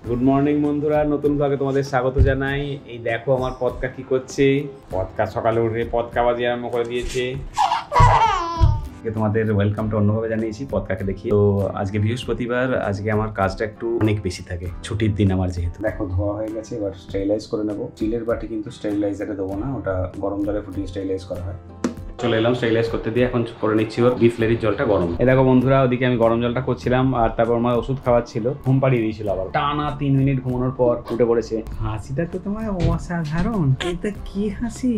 Good morning বন্ধুরা, নতুন ভাগে তোমাদের স্বাগত জানাই। এই দেখো আমার পদকা কি করছে। পদকা সকালে উঠে পদকা বাজিয়ে আরম্ভ করে দিয়েছে। তোমাদের ওয়েলকামটা অন্যভাবে জানিয়েছি পদকাকে দেখি। তো আজকে বৃহস্পতিবার, আজকে আমার কাজটা একটু অনেক বেশি থাকে, ছুটির দিন আমার যেহেতু। দেখো ধোয়া হয়ে গেছে, এবার স্টেরিলাইজ করে নেবো। স্টিলের বাটি কিন্তু স্টেরিলাইজারে দেবো না, ওটা গরম জলে ফুটিয়ে স্টেরিলাইজ করা হয়। চলে এলাম স্টেরিলাইজ করতে দিয়ে, এখন করে নিচ্ছি ওর বিসলেরির জলটা গরম। এই দেখো বন্ধুরা, ওদিকে আমি গরম জলটা করছিলাম আর তারপর আমার ওষুধ খাওয়াচ্ছিল, ঘুম পাড়িয়ে দিয়েছিল। আবার টানা 3 মিনিট ঘুমানোর পর উঠে পড়েছে। হাসিটা তো তোমার অসাধারণ, এটা কি হাসি।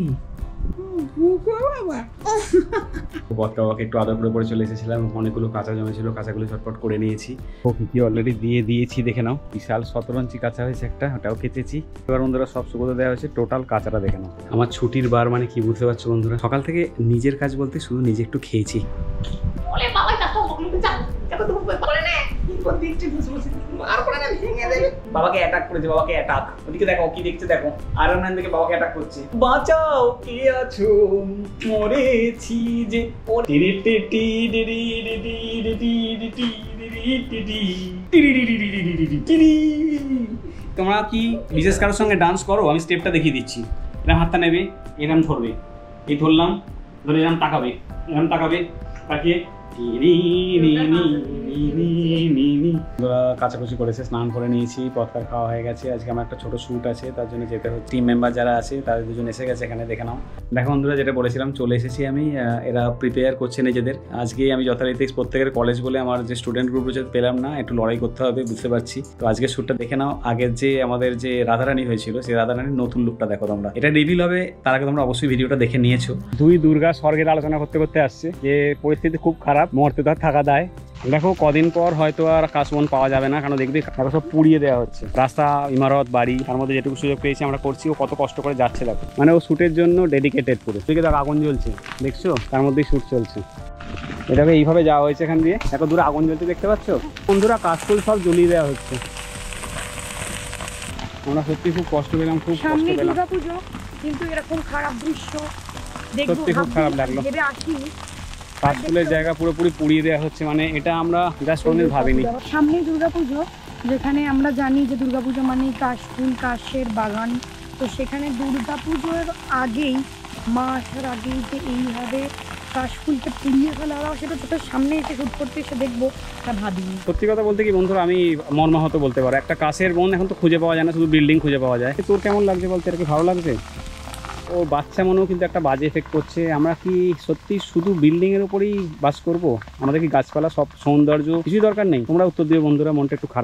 পদকাকে একটু আদর করে পরে চলে এসেছিলাম, অনেকগুলো কাঁচা জমেছিল, কাঁচাগুলো ঝটপট করে নিয়েছি। কি অলরেডি দিয়ে দিয়েছি, দেখে নাও। বিশাল 17 ইঞ্চি কাঁচা হয়েছে একটা, ওটাও কেটেছি। এবার বন্ধুরা সব শুকোতে দেওয়া হয়েছে, টোটাল কাঁচাটা দেখে নাও। আমার ছুটির বার মানে কি বুঝতে পারছো বন্ধুরা, সকাল থেকে নিজের কাজ বলতে শুধু নিজে একটু খেয়েছি। বাবাকে অ্যাটাক করেছে, বাবাকে অ্যাটাক। ওদিকে দেখো কি দেখছে, দেখো আয়রন ম্যান থেকে বাবাকে অ্যাটাক করছে। বাঁচাও, কে আছো, মরেছি যে। তোমরা কি বিশেষ কারোর সঙ্গে ডান্স করো? আমি স্টেপটা দেখিয়ে দিচ্ছি। এরকম হাতটা নেবে, এরকম ধরবে, এই ধরলাম, ধরে এরকম তাকাবে, এরকম তাকাবে, তাকিয়ে কাচাকুচি করেছে, স্নান করে নিয়েছি, পদকার খাওয়া হয়ে গেছে। আজকে আমার একটা ছোট শ্যুট আছে, তার জন্য যেতে হচ্ছে। টিম মেম্বার যারা আছে তাদের দুজন এসে গেছে এখানে, দেখে নাও। দেখো বন্ধুরা, যেটা বলেছিলাম চলে এসেছি আমি। এরা প্রিপেয়ার করছে নিজেদের। আজকে আমি যথারীতি প্রত্যেকের কলেজ বলে আমার যে স্টুডেন্ট গ্রুপ রয়েছে পেলাম না, একটু লড়াই করতে হবে, বুঝতে পারছি। তো আজকে শ্যুটটা দেখে নাও। আগের যে আমাদের যে রাধারানী হয়েছিল, সেই রাধারানীর নতুন লুকটা দেখো তোমরা। এটা রিভিল হবে, তার আগে তোমরা অবশ্যই ভিডিওটা দেখে নিয়েছো। দুই দুর্গা স্বর্গের আলোচনা করতে করতে আসছে যে পরিস্থিতি খুব খারাপ, মুহূর্তে তো থাকা দায়। দেখো কদিন পর হয়তো আর কাশবন পাওয়া যাবে না, কারণ দেখবি সব পুড়িয়ে দেওয়া হচ্ছে। রাস্তা, ইমারত, বাড়ি, তার মধ্যে যেটুকু সুযোগ পেয়েছি আমরা করছি। ও কত কষ্ট করে যাচ্ছে দেখো, মানে ও শ্যুটের জন্য ডেডিকেটেড পুরো। ঠিক আছে, আগুন জ্বলছে দেখছো, তার মধ্যেই শ্যুট চলছে। এটাকে এইভাবে যাওয়া হয়েছে এখান দিয়ে, এত দূরে আগুন জ্বলতে দেখতে পাচ্ছ বন্ধুরা। কাশফুল সব জ্বলিয়ে দেওয়া হচ্ছে। আমরা সত্যি খুব কষ্ট পেলাম, খুব কষ্ট পেলাম। কিন্তু এরকম খারাপ দৃশ্য সত্যি খুব খারাপ লাগলো। কাশফুলের জায়গা পুরোপুরি পুড়িয়ে দেওয়া হচ্ছে, মানে এটা আমরা জাস্ট কোনোদিন ভাবিনি। সামনে দুর্গাপুজো, যেখানে আমরা জানি যে দুর্গাপুজো মানে কাশফুল, কাশের বাগান। তো সেখানে দুর্গাপুজোর আগেই, মা আসার আগেই যে এইভাবে কাশফুলকে পুড়িয়ে ফেলা হয়, সেটা তোর সামনে এসে শুট করতে এসে দেখবো, তা ভাবিনি। সত্যি কথা বলতে কি বন্ধুরা, আমি মর্মাহত বলতে পারো। একটা কাশের বন এখন তো খুঁজে পাওয়া যায় না, শুধু বিল্ডিং খুঁজে পাওয়া যায়। তোর কেমন লাগছে বলতে, এটা কি ভালো লাগছে? ও বাচ্চা মনেও কিন্তু একটা বাজে এফেক্ট করছে। আমরা কি সত্যি শুধু বিল্ডিংয়ের উপরেই বাস করব? আমাদের কি গাছপালা, সব সৌন্দর্য কিছুই দরকার নেই? তোমরা উত্তর দিও বন্ধুরা, মনটা একটু খারাপ।